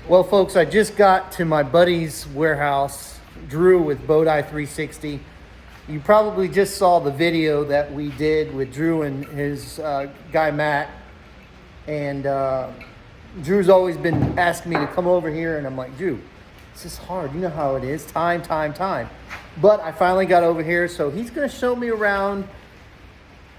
Well, folks, I just got to my buddy's warehouse, Dhru with Boateye 360. You probably just saw the video that we did with Dhru and his guy Matt. And Dhru's always been asking me to come over here, and I'm like, Dhru, this is hard. You know how it is. Time. But I finally got over here, so he's going to show me around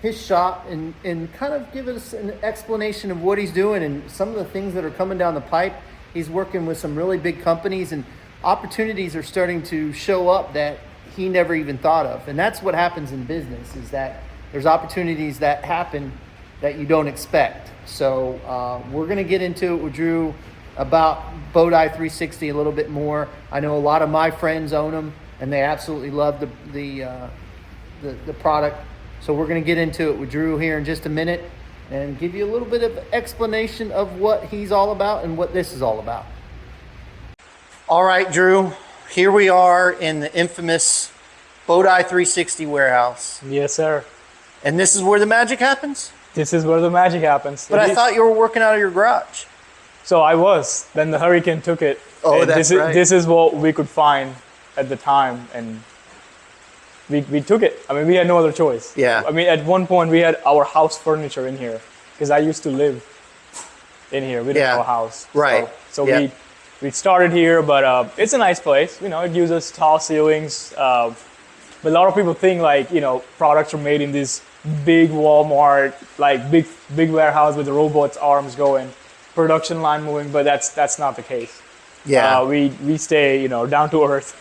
his shop and kind of give us an explanation of what he's doing and some of the things that are coming down the pipe. He's working with some really big companies, and opportunities are starting to show up that he never even thought of. And that's what happens in business, is that there's opportunities that happen that you don't expect. So we're going to get into it with Dhru about Boateye 360 a little bit more. I know a lot of my friends own them, and they absolutely love the product. So we're going to get into it with Dhru here in just a minute and give you a little bit of explanation of what he's all about and what this is all about. All right, Dhru, here we are in the infamous Boateye 360 warehouse. Yes, sir. And this is where the magic happens? This is where the magic happens. But I thought you were working out of your garage. So I was. Then the hurricane took it. Oh, that's right. This is what we could find at the time, and we took it. I mean, we had no other choice. Yeah. I mean, at one point we had our house furniture in here because I used to live in here. We didn't have a house. Right. So we started here, but it's a nice place. You know, it gives us tall ceilings. But a lot of people think like, you know, products are made in this big Walmart, like big warehouse with the robots' arms going, production line moving, but that's not the case. Yeah. We stay, you know, down to earth.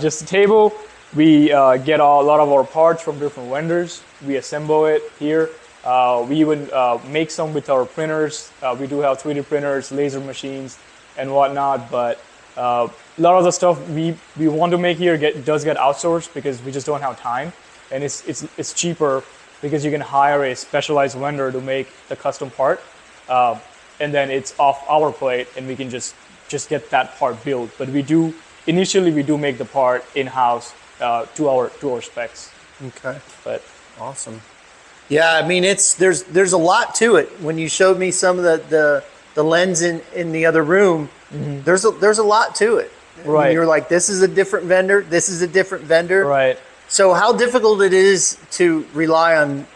Just a table. We get a lot of our parts from different vendors. We assemble it here. We even make some with our printers. We do have 3D printers, laser machines, and whatnot. But a lot of the stuff we want to make here does get outsourced because we just don't have time, and it's cheaper because you can hire a specialized vendor to make the custom part, and then it's off our plate, and we can just get that part built. But initially we do make the part in-house to our specs. Okay. But awesome. Yeah, I mean there's a lot to it. When you showed me some of the lens in the other room, mm-hmm. there's a lot to it. Right. You're like, this is a different vendor, this is a different vendor. Right. So how difficult it is to rely on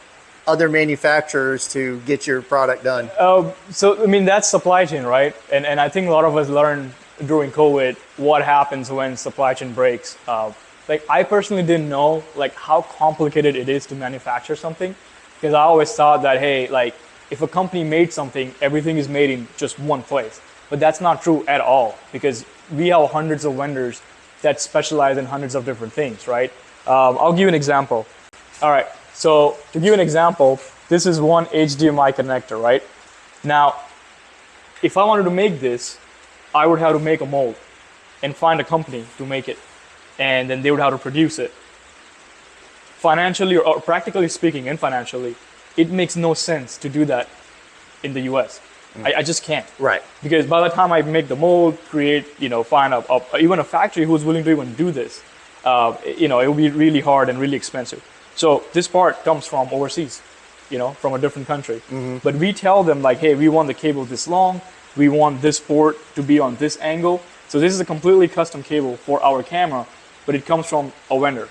other manufacturers to get your product done? So I mean, that's supply chain, right? And I think a lot of us learned during COVID what happens when supply chain breaks. Like I personally didn't know like how complicated it is to manufacture something, because I always thought that, hey, like if a company made something, everything is made in just one place. But that's not true at all, because we have hundreds of vendors that specialize in hundreds of different things, right? I'll give you an example. All right, so to give you an example, this is one HDMI connector, right? Now, if I wanted to make this, I would have to make a mold and find a company to make it, and then they would have to produce it. Financially, or practically speaking, and financially, it makes no sense to do that in the US. I just can't. Right. Because by the time I make the mold, create, find even a factory who's willing to even do this, it will be really hard and really expensive. So this part comes from overseas, from a different country. Mm-hmm. But we tell them like, hey, we want the cable this long. We want this port to be on this angle. So this is a completely custom cable for our camera, but it comes from a vendor.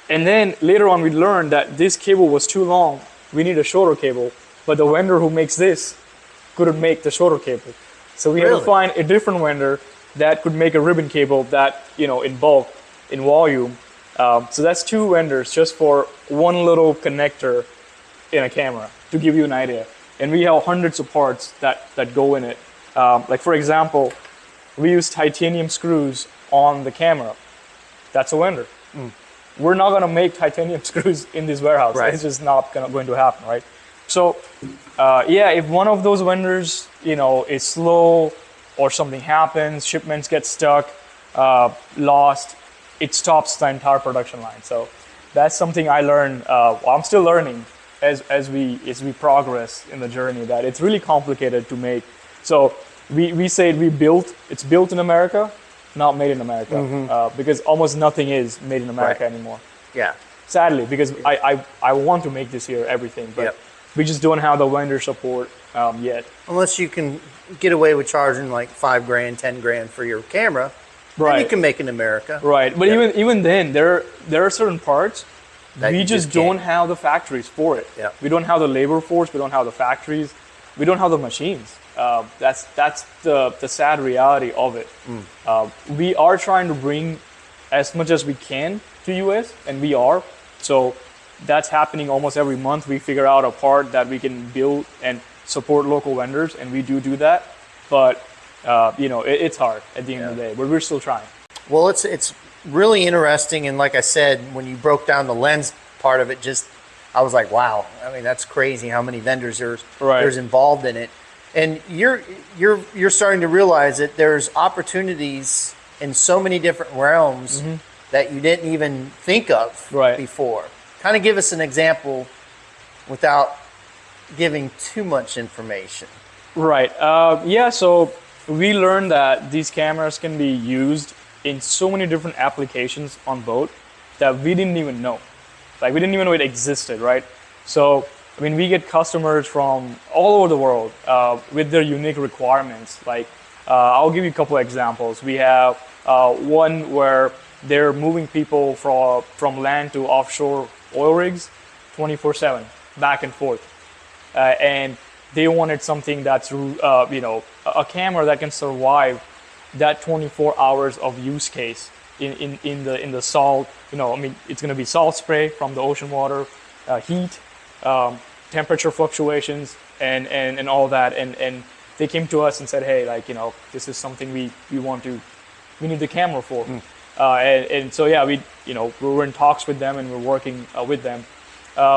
And then later on, we learned that this cable was too long. We need a shorter cable, but the vendor who makes this couldn't make the shorter cable. So we had to find a different vendor that could make a ribbon cable that, in bulk, in volume. So that's two vendors just for one little connector in a camera, to give you an idea. And we have hundreds of parts that go in it. Like for example, we use titanium screws on the camera. That's a vendor. Mm. We're not gonna make titanium screws in this warehouse. Right. It's just not going to happen, right? So, if one of those vendors, is slow or something happens, shipments get stuck, lost, it stops the entire production line. So that's something I learned. I'm still learning as we progress in the journey, that it's really complicated to make. So we say it's built in America, not made in America, mm-hmm. Because almost nothing is made in America anymore. Yeah. Sadly, because I want to make this here, everything, but we just don't have the vendor support yet. Unless you can get away with charging like $5,000, $10,000 for your camera, Right. then you can make in America. Right, but even then, there are certain parts That we you just just can't. don't have the factories for it. Yeah. We don't have the labor force. We don't have the factories. We don't have the machines. That's the sad reality of it. We are trying to bring as much as we can to US, and we are. So that's happening almost every month. We figure out a part that we can build and support local vendors, and we do that. But it's hard at the end of the day, but we're still trying. Well, it's really interesting, and like I said, when you broke down the lens part of it, I was like, wow. I mean, that's crazy how many vendors there's involved in it, and you're starting to realize that there's opportunities in so many different realms that you didn't even think of before. Kind of give us an example without giving too much information. Right. So we learned that these cameras can be used in so many different applications on boat that we didn't even know. Like, we didn't even know it existed, right? So, I mean, we get customers from all over the world with their unique requirements. Like, I'll give you a couple of examples. We have one where they're moving people from land to offshore oil rigs 24/7, back and forth. And they wanted something that's, a camera that can survive that 24 hours of use case in the salt. It's going to be salt spray from the ocean water, heat, temperature fluctuations, and all that. And they came to us and said, hey, this is something we need the camera for. And so we were in talks with them, and we're working with them.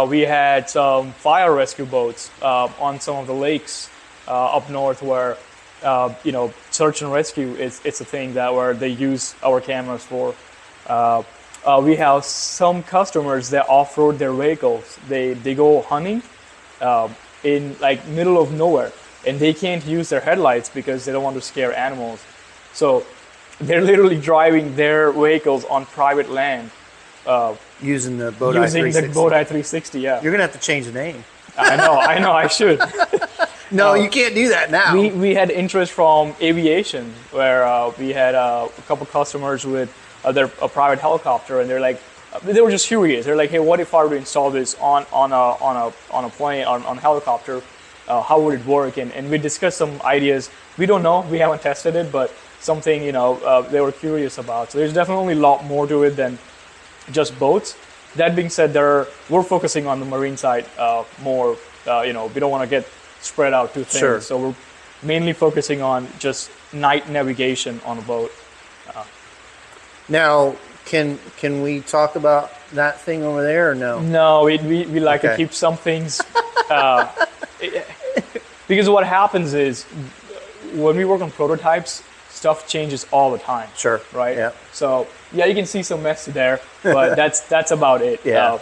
We had some fire rescue boats on some of the lakes up north where search and rescue it's a thing where they use our cameras for. We have some customers that off-road their vehicles. They go hunting in middle of nowhere, and they can't use their headlights because they don't want to scare animals. So they're literally driving their vehicles on private land. Using the Boateye 360. The Boateye 360, yeah. You're going to have to change the name. I know, I should. No, you can't do that now. We had interest from aviation, where we had a couple customers with their private helicopter, and they were just curious. They're like, hey, what if I were to install this on a plane, on a helicopter? How would it work? And we discussed some ideas. We don't know. We haven't tested it, but something they were curious about. So there's definitely a lot more to it than just boats. That being said, we're focusing on the marine side more. We don't want to get spread out too thin. Sure. So we're mainly focusing on just night navigation on a boat. Now, can we talk about that thing over there or no? No, we like to keep some things because what happens is when we work on prototypes, stuff changes all the time. Sure. Right. Yeah. So you can see some mess there, but that's about it. Yeah.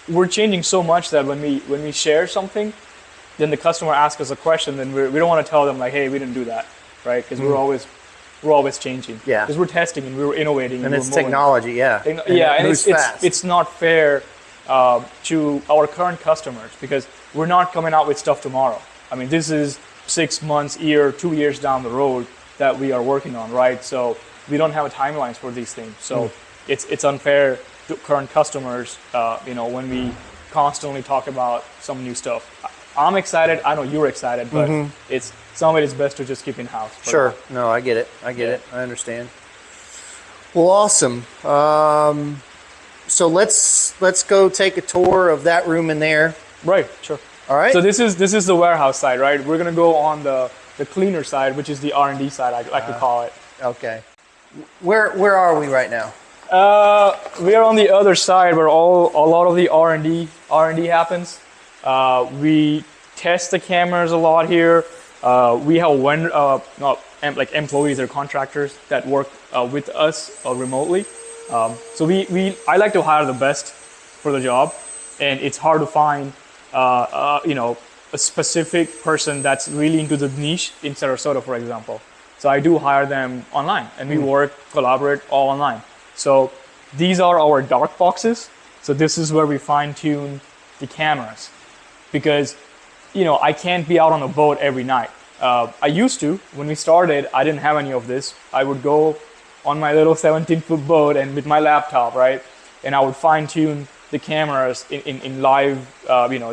We're changing so much that when we share something, then the customer asks us a question, then we don't want to tell them like, hey, we didn't do that, right? Because we're always changing. Yeah. Because we're testing and we're innovating. And it's technology, yeah. And it's not fair to our current customers because we're not coming out with stuff tomorrow. I mean, this is 6 months, year, 2 years down the road that we are working on, right? So we don't have timelines for these things. So it's unfair to current customers, when we constantly talk about some new stuff. I'm excited. I know you're excited, but some of it is best to just keep in house. Sure. No, I get it. I understand. Well, awesome. So let's go take a tour of that room in there. Right. Sure. All right. So this is the warehouse side, right? We're gonna go on the cleaner side, which is the R&D side, I like to call it. Okay. Where are we right now? We are on the other side where a lot of the R&D happens. We test the cameras a lot here. We have employees or contractors that work with us remotely. So I like to hire the best for the job, and it's hard to find a specific person that's really into the niche in Sarasota, for example. So I do hire them online, and we collaborate all online. So these are our dark boxes. So this is where we fine tune the cameras, because I can't be out on a boat every night. I used to. When we started, I didn't have any of this. I would go on my little 17-foot boat and with my laptop, right? And I would fine tune the cameras in live,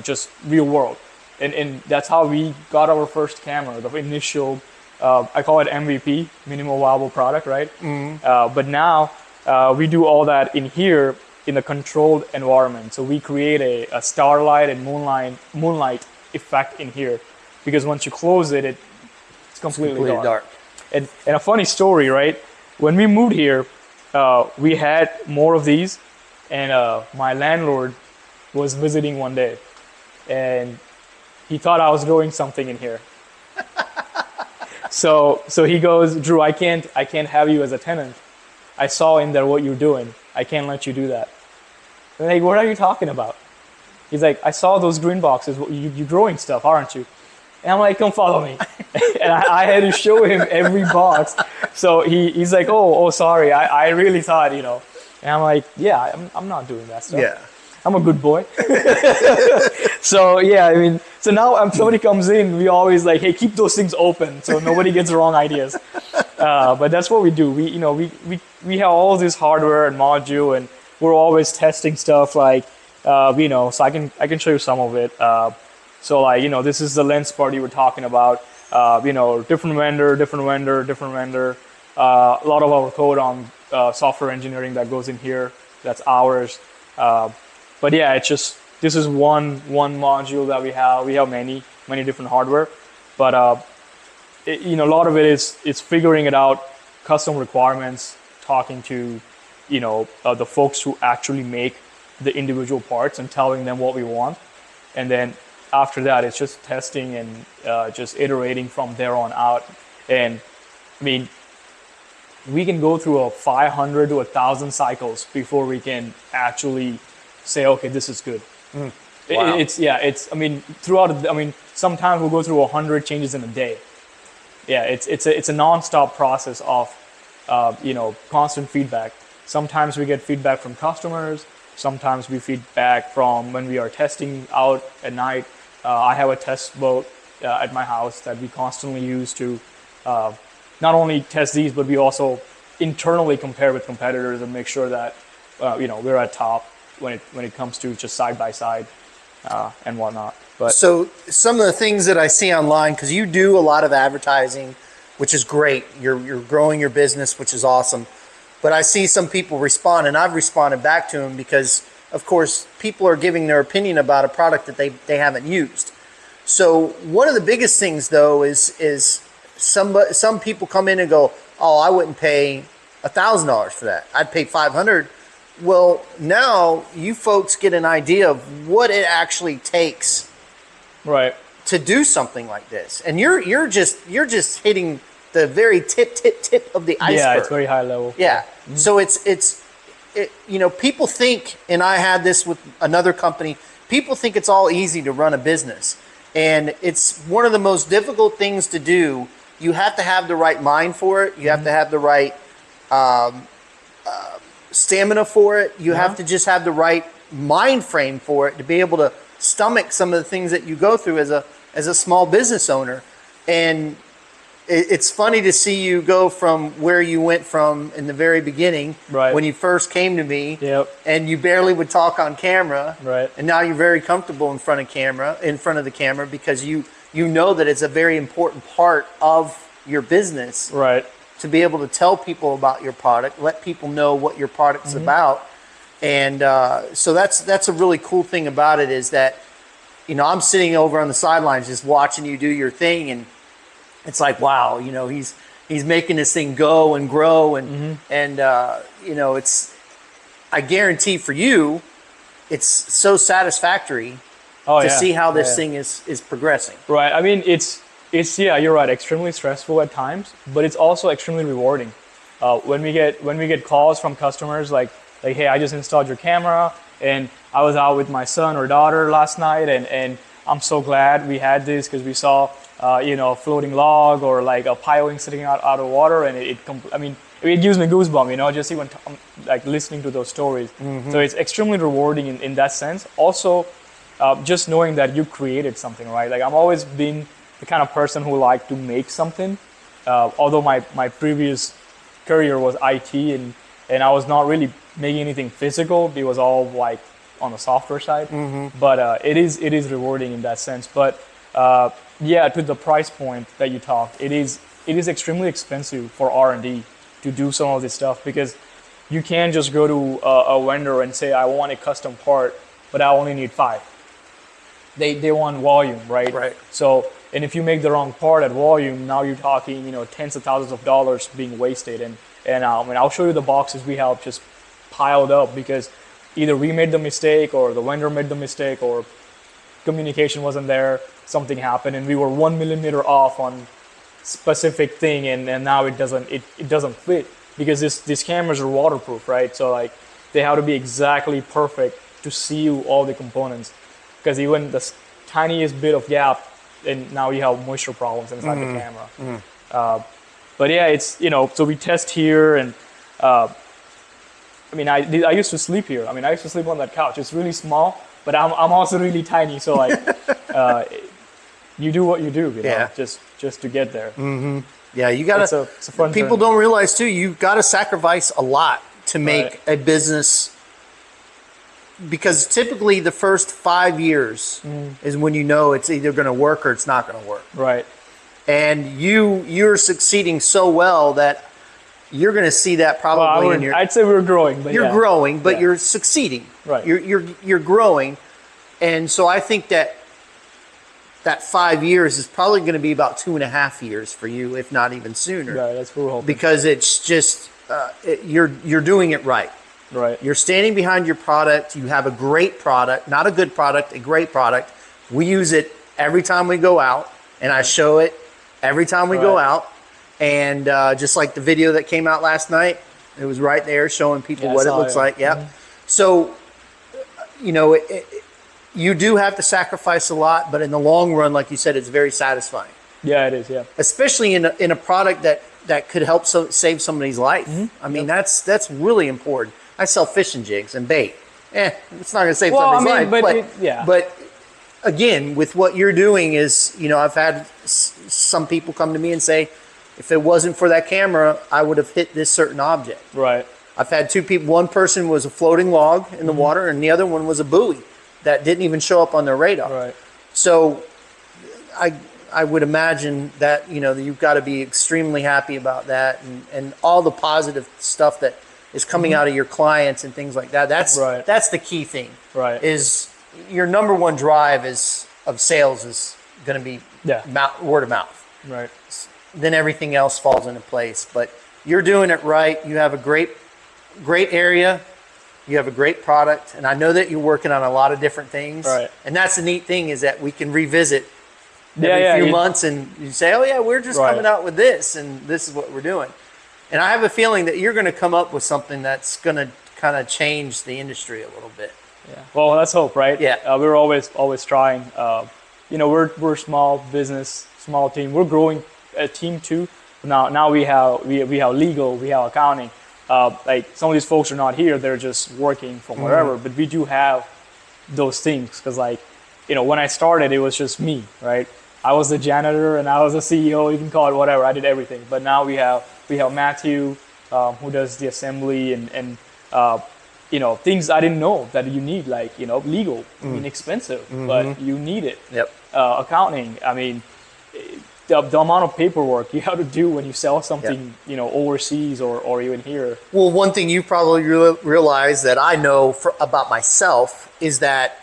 just real world. And that's how we got our first camera, the initial, I call it MVP, minimal viable product, right? But now we do all that in here in a controlled environment. So we create a starlight and moonlight effect in here, because once you close it, it's completely dark. And a funny story, right? When we moved here, we had more of these, and my landlord was visiting one day, and he thought I was growing something in here. So he goes, Dhru, I can't have you as a tenant. I saw in there what you're doing. I can't let you do that. I'm like, what are you talking about? He's like, I saw those green boxes. You're growing stuff, aren't you? And I'm like, come follow me. And I had to show him every box. So he's like, oh, sorry. I really thought, And I'm like, yeah, I'm not doing that stuff. Yeah. I'm a good boy. So yeah, so now somebody comes in, we always like, hey, keep those things open so nobody gets the wrong ideas. But that's what we do. We have all this hardware and module, and we're always testing stuff like, so I can show you some of it. So like, this is the lens part you were talking about. Different vendor. A lot of our code on software engineering that goes in here. That's ours. But yeah, it's just, this is one module that we have. We have many different hardware, but a lot of it is figuring it out, custom requirements, talking to the folks who actually make the individual parts and telling them what we want, and then after that it's just testing and just iterating from there on out. And we can go through a 500 to 1,000 cycles before we can actually say, okay, this is good. Wow. Sometimes we'll go through 100 changes in a day. Yeah, it's a non-stop process of constant feedback. Sometimes we get feedback from customers. Sometimes we feedback from when we are testing out at night. I have a test boat at my house that we constantly use to not only test these, but we also internally compare with competitors and make sure that we're at top when it comes to just side by side and whatnot. But so some of the things that I see online, because you do a lot of advertising, which is great. You're growing your business, which is awesome. But I see some people respond, and I've responded back to them because, of course, people are giving their opinion about a product that they haven't used. So one of the biggest things, though, is some people come in and go, oh, I wouldn't pay $1,000 for that. I'd pay $500. Well, now you folks get an idea of what it actually takes, right, to do something like this, and you're just hitting the very tip of the iceberg. Yeah, it's very high level. Yeah. Mm-hmm. So it's people think, and I had this with another company. People think it's all easy to run a business, and it's one of the most difficult things to do. You have to have the right mind for it. You have to have the right stamina for it. You have to just have the right mind frame for it to be able to stomach some of the things that you go through as a small business owner. And it's funny to see you go from where you went from in the very beginning, right, when you first came to me, yep, and you barely would talk on camera, right, and now you're very comfortable in front of the camera because you know that it's a very important part of your business, right, to be able to tell people about your product, let people know what your product's about. And so that's a really cool thing about it, is that I'm sitting over on the sidelines just watching you do your thing, and it's like, wow, he's making this thing go and grow, and it's, I guarantee for you, it's so satisfactory to see how this thing is progressing. Right. I mean, it's you're right, extremely stressful at times, but it's also extremely rewarding. When we get calls from customers like, hey, I just installed your camera, and I was out with my son or daughter last night, and I'm so glad we had this because we saw a floating log or like a piling sitting out of water, and it gives me goosebumps, just even like listening to those stories. So it's extremely rewarding in that sense. Also, just knowing that you created something, right? Like, I'm always been the kind of person who like to make something. Although my previous career was IT, and I was not really making anything physical. It was all like on the software side. But it is rewarding in that sense. But yeah, to the price point that you talked, it is extremely expensive for R&D to do some of this stuff, because you can't just go to a vendor and say, I want a custom part, but I only need 5. They want volume, right? Right. So, and if you make the wrong part at volume, now you're talking, tens of thousands of dollars being wasted. And I'll show you the boxes we have just piled up, because either we made the mistake, or the vendor made the mistake, or communication wasn't there, something happened, and we were 1 millimeter off on specific thing, and now it doesn't fit, because these cameras are waterproof, right? So like, they have to be exactly perfect to seal all the components, because even the tiniest bit of gap, and now you have moisture problems inside the camera. But yeah, it's, so we test here, and I used to sleep here. I used to sleep on that couch. It's really small, but I'm also really tiny. So like, you do what you do, Yeah. just to get there. Yeah, you gotta. It's a fun people journey. don't realize too. You gotta sacrifice a lot to make a business, because typically the first 5 years is when you know it's either going to work or it's not going to work. Right. And you're succeeding so well that you're going to see that probably in your. I'd say we're growing, but you're growing, but you're succeeding. Right. You're growing, and so I think that 5 years is probably going to be about 2.5 years for you, if not even sooner. Right. That's what we're hoping. Because it's just you're doing it right. Right. You're standing behind your product. You have a great product, not a good product, a great product. We use it every time we go out, and I show it every time we go out. And just like the video that came out last night, it was right there showing people what it looks like. Yeah. So, you do have to sacrifice a lot, but in the long run, like you said, it's very satisfying. Yeah, it is. Yeah. Especially in a product that could help save somebody's life. I mean, that's really important. I sell fishing jigs and bait. It's not going to save somebody's life. But again, with what you're doing is, I've had some people come to me and say, if it wasn't for that camera, I would have hit this certain object. Right. I've had 2 people. One person was a floating log in the water, and the other one was a buoy that didn't even show up on their radar. Right. So I would imagine that, you've got to be extremely happy about that, and all the positive stuff that is coming out of your clients and things like that. That's the key thing. Right. Is your number one drive of sales is going to be word of mouth. Right. Then everything else falls into place. But you're doing it right. You have a great area. You have a great product, and I know that you're working on a lot of different things. Right. And that's the neat thing, is that we can revisit every few months, and you say, oh yeah, we're just coming out with this, and this is what we're doing. And I have a feeling that you're going to come up with something that's going to kind of change the industry a little bit. Yeah. Well, let's hope, right? Yeah. We're always trying. We're small business, small team. We're growing a team too. Now we have legal, we have accounting. Like, some of these folks are not here; they're just working from wherever. But we do have those things, because when I started, it was just me, right? I was the janitor and I was the CEO. You can call it whatever. I did everything. But now we have Matthew, who does the assembly and things I didn't know that you need, like legal. Expensive, but you need it. Yep. Accounting. The amount of paperwork you have to do when you sell something, overseas or even here. Well, one thing you probably realize that I know about myself is that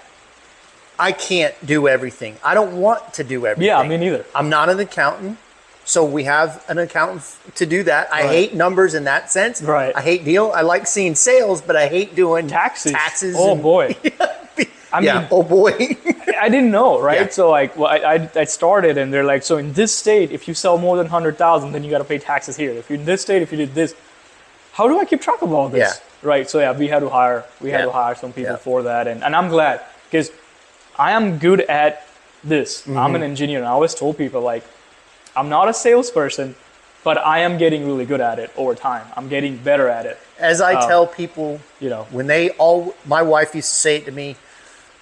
I can't do everything. I don't want to do everything. Yeah, me neither. I'm not an accountant, so we have an accountant to do that. I hate numbers in that sense. Right. I hate I like seeing sales, but I hate doing taxes. Oh boy. Oh boy. I didn't know, right? Yeah. So I started, and they're like, so in this state, if you sell more than 100,000, then you got to pay taxes here. If you're in this state, if you did this, how do I keep track of all this? Yeah. Right. So we had to hire some people for that, and I'm glad, because I am good at this. I'm an engineer, and I always told people, like, I'm not a salesperson, but I am getting really good at it over time. I'm getting better at it. As I tell people, when my wife used to say it to me,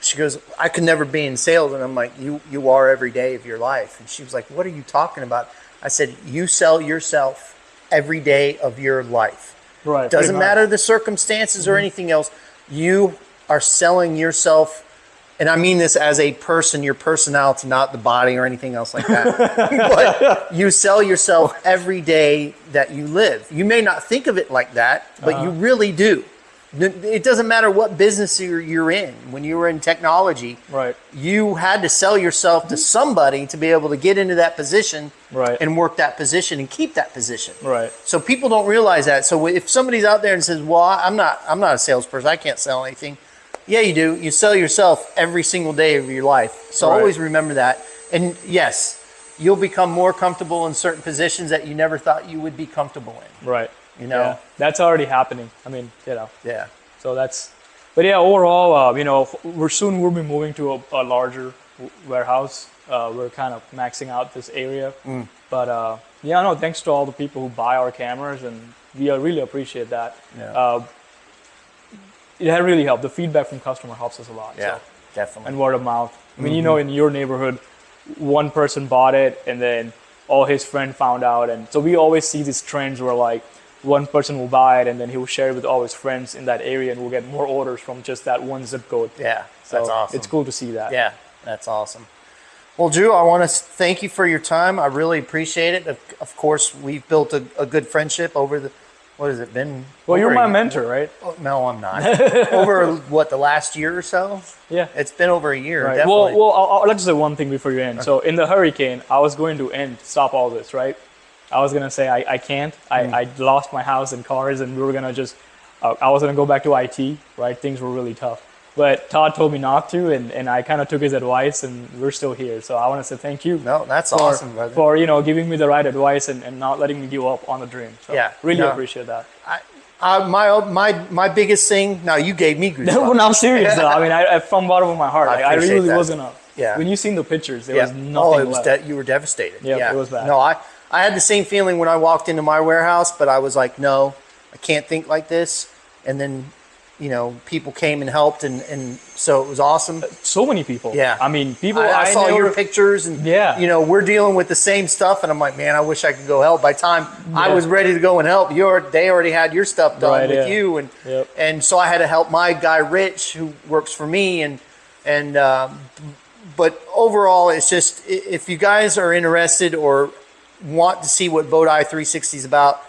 she goes, I could never be in sales. And I'm like, you are every day of your life. And she was like, what are you talking about? I said, you sell yourself every day of your life. Right. Doesn't matter the circumstances or anything else. You are selling yourself. And I mean this as a person, your personality, not the body or anything else like that. But you sell yourself every day that you live. You may not think of it like that, but you really do. It doesn't matter what business you're in. When you were in technology, right, you had to sell yourself to somebody to be able to get into that position, right, and work that position and keep that position. Right. So people don't realize that. So if somebody's out there and says, well, I'm not a salesperson, I can't sell anything. Yeah, you do. You sell yourself every single day of your life. So always remember that. And yes, you'll become more comfortable in certain positions that you never thought you would be comfortable in. Right. You know, yeah, that's already happening. I mean, you know. Yeah. So but yeah, overall, you know, we'll be moving to a larger warehouse. We're kind of maxing out this area. But yeah, no, thanks to all the people who buy our cameras, and we really appreciate that. Yeah. It had really helped. The feedback from customer helps us a lot. Yeah, so. definitely. And word of mouth. I mean, you know, in your neighborhood, one person bought it and then all his friends found out. And so we always see these trends where like one person will buy it and then he will share it with all his friends in that area, and we'll get more orders from just that one zip code. Yeah, so that's awesome. It's cool to see that. Yeah, that's awesome. Well, Dhru, I want to thank you for your time. I really appreciate it. Of course, we've built a good friendship over the, what has it been? Well, you're my mentor, right? Oh, no, I'm not. Over what, the last year or so? Yeah. It's been over a year, right. definitely. Well, I'll just say one thing before you end. So in the hurricane, I was going to stop all this, right? I was going to say, I can't. I lost my house and cars, and we were going to just, I was going to go back to IT, right? Things were really tough. But Todd told me not to, and I kind of took his advice, and we're still here. So I want to say thank you. No, that's awesome, brother. For, you know, giving me the right advice and not letting me give up on the dream. So yeah, really appreciate that. My biggest thing, now you gave me goosebumps. No, I'm serious though. I mean, I from the bottom of my heart, I really that. wasn't up. Yeah. When you seen the pictures, there was nothing it was left. you were devastated. Yeah, it was bad. No, I had the same feeling when I walked into my warehouse, but I was like, no, I can't think like this. And then, you know, people came and helped, and so it was awesome. So many people. Yeah. I mean, people. I saw your pictures, and you know, we're dealing with the same stuff, and I'm like, man, I wish I could go help. By the time I was ready to go and help, they already had your stuff done with you, and so I had to help my guy Rich, who works for me, but overall, it's just, if you guys are interested or want to see what Boateye 360 is about,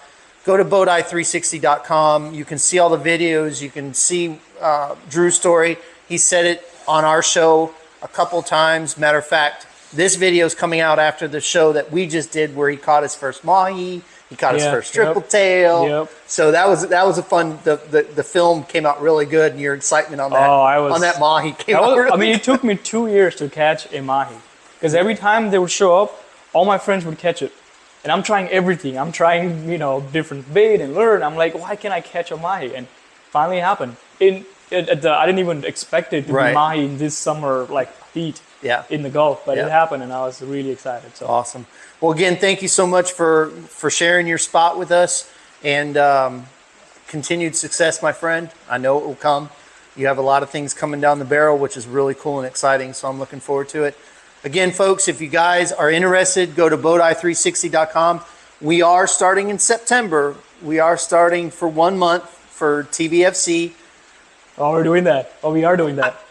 go to Boateye360.com. You can see all the videos. You can see Dhru's story. He said it on our show a couple times. Matter of fact, this video is coming out after the show that we just did, where he caught his first mahi. He caught his first triple tail. So that was a fun. The film came out really good, and your excitement on that on that mahi came out really I mean, good. it took me 2 years to catch a mahi, because every time they would show up, all my friends would catch it. And I'm trying everything. I'm trying, you know, different bait and lure. And I'm like, why can't I catch a mahi? And finally it happened. I didn't even expect it to be mahi in this summer, like heat in the Gulf. But it happened, and I was really excited. So awesome. Well, again, thank you so much for sharing your spot with us, and continued success, my friend. I know it will come. You have a lot of things coming down the barrel, which is really cool and exciting. So I'm looking forward to it. Again, folks, if you guys are interested, go to Boateye360.com. We are starting in September. We are starting for 1 month for TBFC. Oh, we're doing that. Oh, we are doing that.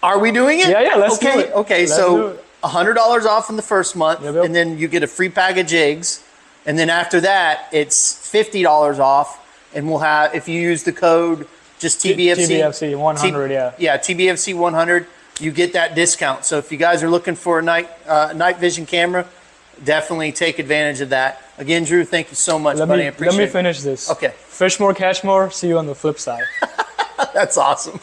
Are we doing it? Yeah, let's do it. Okay, so $100 off in the first month, and then you get a free pack of jigs. And then after that, it's $50 off. And we'll have, if you use the code, just TBFC 100, Yeah, TBFC 100. You get that discount. So if you guys are looking for a night vision camera, definitely take advantage of that. Again, Dhru, thank you so much, buddy. I appreciate it. Let me finish this. Okay. Fish more, catch more. See you on the flip side. That's awesome.